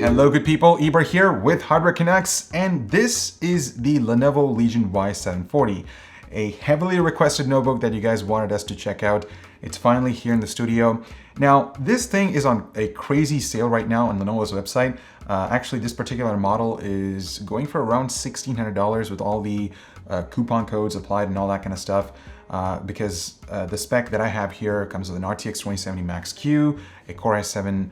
Hello good people, Ibra here with Hardware Canucks, and this is the Lenovo Legion Y740, a heavily requested notebook that you guys wanted us to check out. It's finally here in the studio. Now, this thing is on a crazy sale right now on Lenovo's website. Actually, this particular model is going for around $1,600 with all the coupon codes applied and all that kind of stuff. Because the spec that I have here comes with an RTX 2070 Max-Q, a Core i7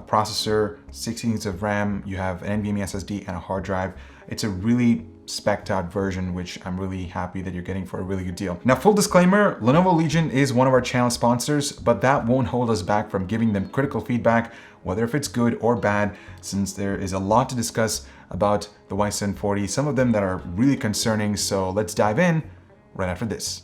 processor, 16 GB of RAM, you have an NVMe SSD and a hard drive. It's a really spec'd out version, which I'm really happy that you're getting for a really good deal. Now, full disclaimer, Lenovo Legion is one of our channel sponsors, but that won't hold us back from giving them critical feedback, whether if it's good or bad, since there is a lot to discuss about the Y740, some of them that are really concerning. So let's dive in right after this.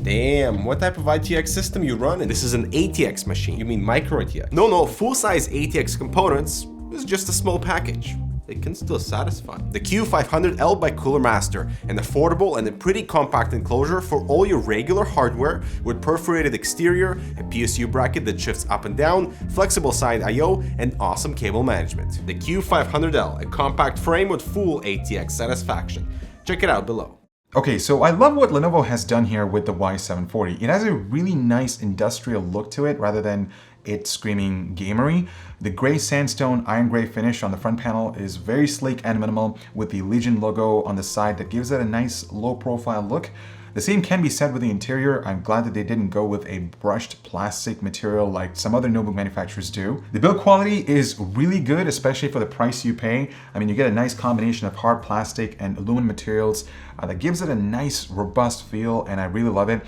Damn, what type of ITX system you running? This is an ATX machine. You mean micro ATX? No, full-size ATX components is just a small package. It can still satisfy. The Q500L by Cooler Master, an affordable and a pretty compact enclosure for all your regular hardware with perforated exterior, a PSU bracket that shifts up and down, flexible side I/O, and awesome cable management. The Q500L, a compact frame with full ATX satisfaction. Check it out below. Okay, so I love what Lenovo has done here with the Y740. It has a really nice industrial look to it rather than it screaming gamery. The gray sandstone iron gray finish on the front panel is very sleek and minimal with the Legion logo on the side that gives it a nice low profile look. The same can be said with the interior. I'm glad that they didn't go with a brushed plastic material like some other notebook manufacturers do. The build quality is really good, especially for the price you pay. I mean, you get a nice combination of hard plastic and aluminum materials that gives it a nice, robust feel, and I really love it.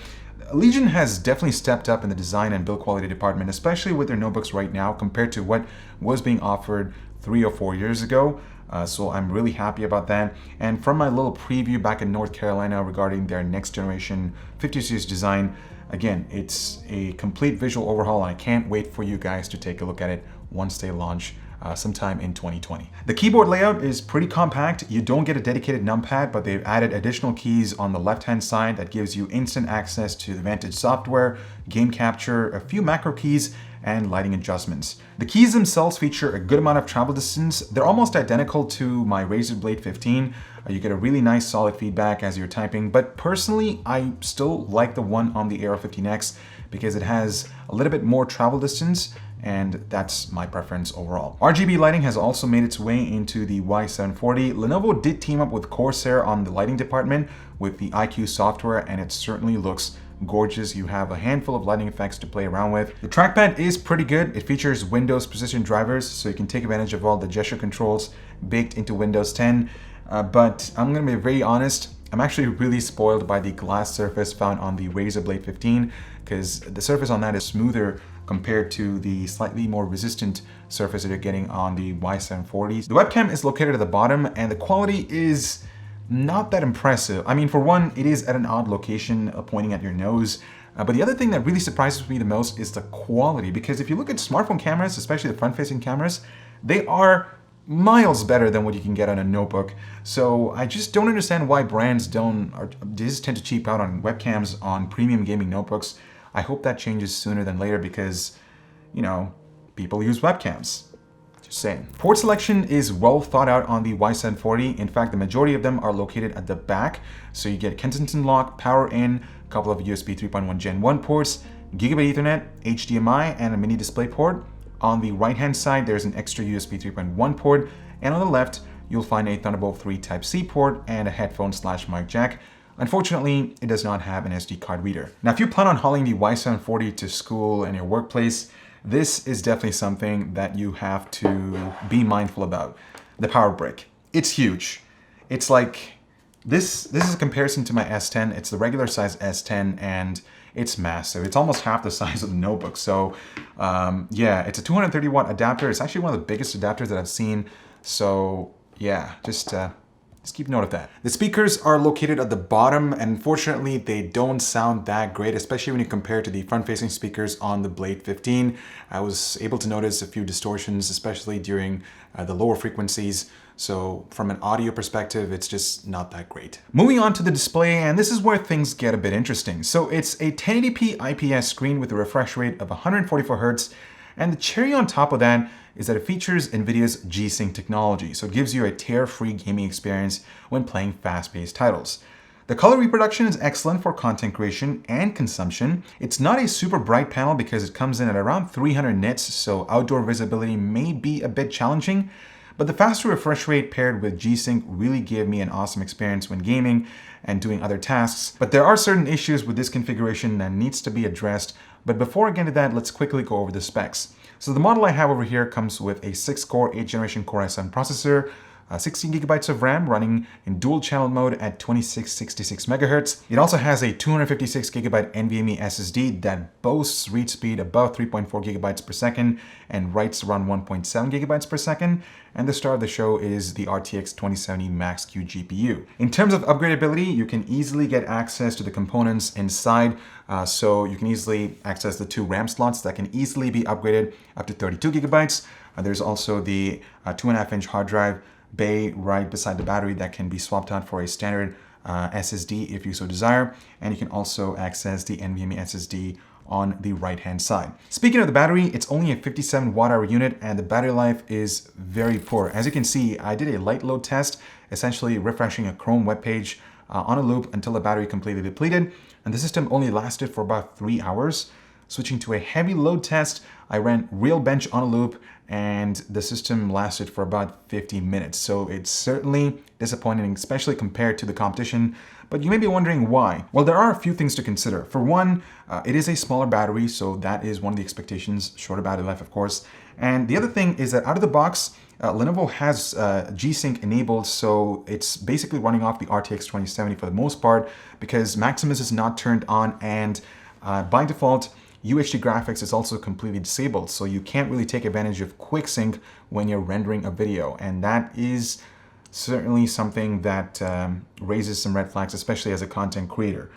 Legion has definitely stepped up in the design and build quality department, especially with their notebooks right now compared to what was being offered 3 or 4 years ago. So I'm really happy about that. And from my little preview back in North Carolina regarding their next generation 50 series design, again, it's a complete visual overhaul and I can't wait for you guys to take a look at it once they launch sometime in 2020. The keyboard layout is pretty compact. You don't get a dedicated numpad, but they've added additional keys on the left-hand side that gives you instant access to the Vantage software, game capture, a few macro keys, and lighting adjustments. The keys themselves feature a good amount of travel distance. They're almost identical to my Razer Blade 15. You get a really nice solid feedback as you're typing, but personally, I still like the one on the Aero 15X because it has a little bit more travel distance, and that's my preference overall. RGB lighting has also made its way into the Y740. Lenovo did team up with Corsair on the lighting department with the IQ software, and it certainly looks gorgeous. You have a handful of lighting effects to play around with. The trackpad is pretty good. It features Windows precision drivers, so you can take advantage of all the gesture controls baked into Windows 10. But I'm gonna be very honest, I'm actually really spoiled by the glass surface found on the Razer Blade 15 because the surface on that is smoother compared to the slightly more resistant surface that you're getting on the Y740. The webcam is located at the bottom and the quality is not that impressive. I mean, for one, it is at an odd location pointing at your nose. But the other thing that really surprises me the most is the quality, because if you look at smartphone cameras, especially the front-facing cameras, they are miles better than what you can get on a notebook. So I just don't understand why brands just tend to cheap out on webcams on premium gaming notebooks. I hope that changes sooner than later because, you know, people use webcams. Just saying. Port selection is well thought out on the Y740. In fact, the majority of them are located at the back. So you get Kensington lock, power in, a couple of USB 3.1 Gen 1 ports, Gigabit Ethernet, HDMI, and a mini display port. On the right-hand side, there's an extra USB 3.1 port, and on the left, you'll find a Thunderbolt 3 Type-C port and a headphone/mic jack. Unfortunately, it does not have an SD card reader. Now, if you plan on hauling the Y740 to school and your workplace, this is definitely something that you have to be mindful about. The power brick. It's huge. It's like, this is a comparison to my S10. It's the regular size S10 and it's massive. It's almost half the size of the notebook. So yeah, it's a 230 watt adapter. It's actually one of the biggest adapters that I've seen. So yeah, just keep note of that. The speakers are located at the bottom, and unfortunately they don't sound that great, especially when you compare to the front-facing speakers on the Blade 15. I was able to notice a few distortions, especially during the lower frequencies. So from an audio perspective, it's just not that great. Moving on to the display, and this is where things get a bit interesting. So it's a 1080p IPS screen with a refresh rate of 144 Hz And the cherry on top of that is that it features NVIDIA's G-Sync technology, so it gives you a tear-free gaming experience when playing fast-paced titles. The color reproduction is excellent for content creation and consumption. It's not a super bright panel because it comes in at around 300 nits, so outdoor visibility may be a bit challenging, but the faster refresh rate paired with G-Sync really gave me an awesome experience when gaming and doing other tasks. But there are certain issues with this configuration that needs to be addressed. But before I get into that, let's quickly go over the specs. So the model I have over here comes with a 6-core 8th generation Core i7 processor, 16 gigabytes of RAM running in dual channel mode at 2666 megahertz. It also has a 256 gigabyte NVMe SSD that boasts read speed above 3.4 gigabytes per second and writes around 1.7 gigabytes per second. And the star of the show is the RTX 2070 Max-Q GPU. In terms of upgradability, you can easily get access to the components inside. So you can easily access the 2 RAM slots that can easily be upgraded up to 32 gigabytes. There's also the 2.5-inch hard drive bay right beside the battery that can be swapped out for a standard SSD if you so desire. And you can also access the NVMe SSD on the right-hand side. Speaking of the battery, it's only a 57 watt-hour unit and the battery life is very poor. As you can see, I did a light load test, essentially refreshing a Chrome web page on a loop until the battery completely depleted, and the system only lasted for about 3 hours. Switching to a heavy load test, I ran Real Bench on a loop and the system lasted for about 50 minutes. So it's certainly disappointing, especially compared to the competition. But you may be wondering why. Well, there are a few things to consider. For one, it is a smaller battery, so that is one of the expectations, shorter battery life, of course. And the other thing is that out of the box, Lenovo has G-Sync enabled, so it's basically running off the RTX 2070 for the most part because Maximus is not turned on, and by default, UHD graphics is also completely disabled, so you can't really take advantage of quick sync when you're rendering a video, and that is certainly something that raises some red flags, especially as a content creator.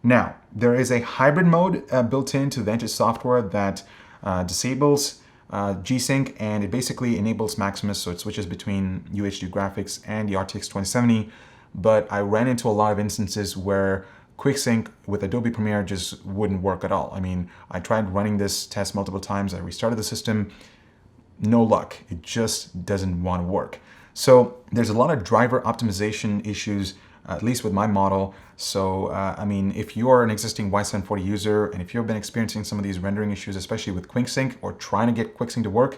Now, there is a hybrid mode built into the Ventus software that disables G-Sync, and it basically enables Maximus, so it switches between UHD graphics and the RTX 2070, but I ran into a lot of instances where quick sync with Adobe Premiere just wouldn't work at all. I mean, I tried running this test multiple times. I restarted the system. No luck. It just doesn't want to work. So there's a lot of driver optimization issues, at least with my model. So, I mean, if you're an existing Y740 user and if you've been experiencing some of these rendering issues, especially with quick sync or trying to get quick sync to work,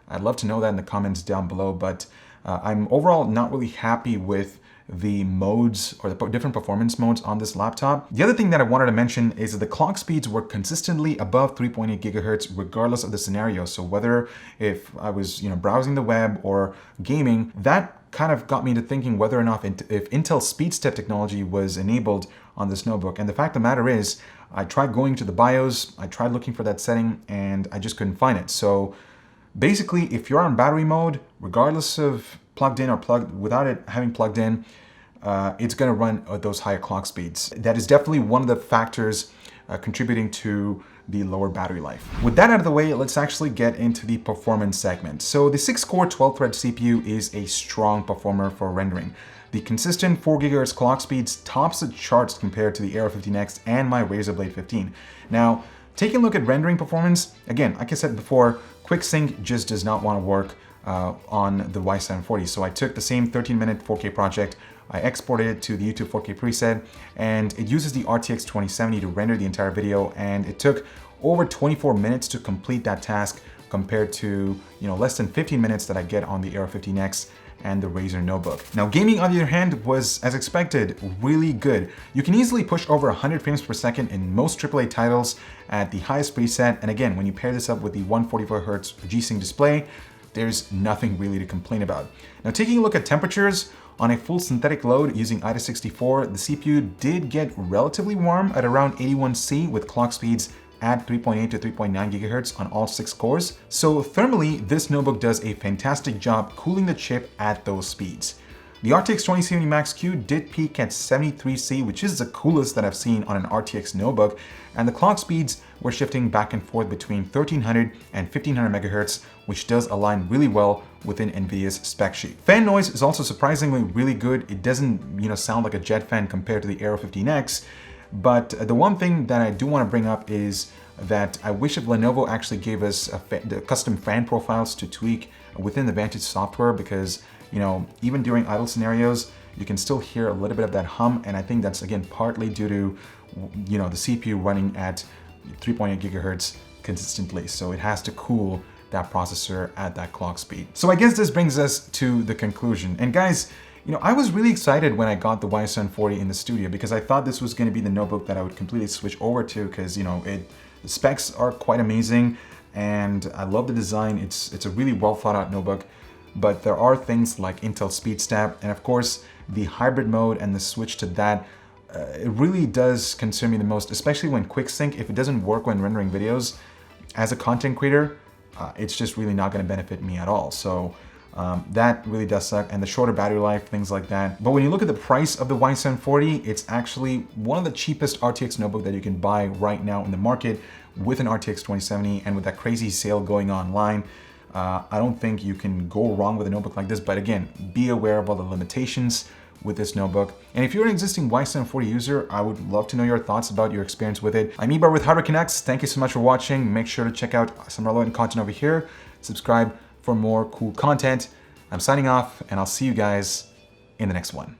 I'd love to know that in the comments down below. But I'm overall not really happy with the modes or the different performance modes on this laptop. The other thing that I wanted to mention is that the clock speeds were consistently above 3.8 gigahertz regardless of the scenario. So whether if I was browsing the web or gaming, that kind of got me to thinking whether or not if Intel SpeedStep technology was enabled on this notebook. And the fact of the matter is, I tried going to the BIOS, I tried looking for that setting, and I just couldn't find it. So basically, if you're on battery mode, regardless of plugged in or without it having plugged in, it's going to run at those higher clock speeds. That is definitely one of the factors contributing to the lower battery life. With that out of the way, let's actually get into the performance segment. So the 6-core 12-thread CPU is a strong performer for rendering. The consistent 4 GHz clock speeds tops the charts compared to the Aero 15X and my Razer Blade 15. Now, taking a look at rendering performance, again, like I said before, quick sync just does not want to work on the Y740. So I took the same 13-minute 4K project, I exported it to the YouTube 4K preset, and it uses the RTX 2070 to render the entire video, and it took over 24 minutes to complete that task compared to less than 15 minutes that I get on the Aero 15X and the Razer notebook. Now, gaming on the other hand was, as expected, really good. You can easily push over 100 frames per second in most AAA titles at the highest preset, and again, when you pair this up with the 144Hz G-Sync display, there's nothing really to complain about. Now, taking a look at temperatures, on a full synthetic load using IDA64, the CPU did get relatively warm at around 81°C with clock speeds at 3.8 to 3.9 GHz on all 6 cores. So thermally, this notebook does a fantastic job cooling the chip at those speeds. The RTX 2070 Max-Q did peak at 73°C, which is the coolest that I've seen on an RTX notebook, and the clock speeds were shifting back and forth between 1300 and 1500 MHz, which does align really well within NVIDIA's spec sheet. Fan noise is also surprisingly really good. It doesn't, sound like a jet fan compared to the Aero 15X, but the one thing that I do want to bring up is that I wish if Lenovo actually gave us the custom fan profiles to tweak within the Vantage software, because, you know, even during idle scenarios, you can still hear a little bit of that hum, and I think that's, again, partly due to, you know, the CPU running at 3.8 gigahertz consistently, so it has to cool that processor at that clock speed. So I guess this brings us to the conclusion. And guys, you know, I was really excited when I got the Y740 in the studio, because I thought this was going to be the notebook that I would completely switch over to, because, you know, the specs are quite amazing and I love the design. It's a really well thought out notebook, but there are things like Intel SpeedStep and of course the hybrid mode and the switch to that. It really does concern me the most, especially when QuickSync, if it doesn't work when rendering videos as a content creator, it's just really not going to benefit me at all. So that really does suck, and the shorter battery life, things like that. But when you look at the price of the Y740, it's actually one of the cheapest RTX notebook that you can buy right now in the market with an RTX 2070, and with that crazy sale going online. I don't think you can go wrong with a notebook like this, but again, be aware of all the limitations with this notebook. And if you're an existing Y740 user, I would love to know your thoughts about your experience with it. I'm Ibar with Hardware Canucks. Thank you so much for watching. Make sure to check out some relevant content over here. Subscribe for more cool content. I'm signing off, and I'll see you guys in the next one.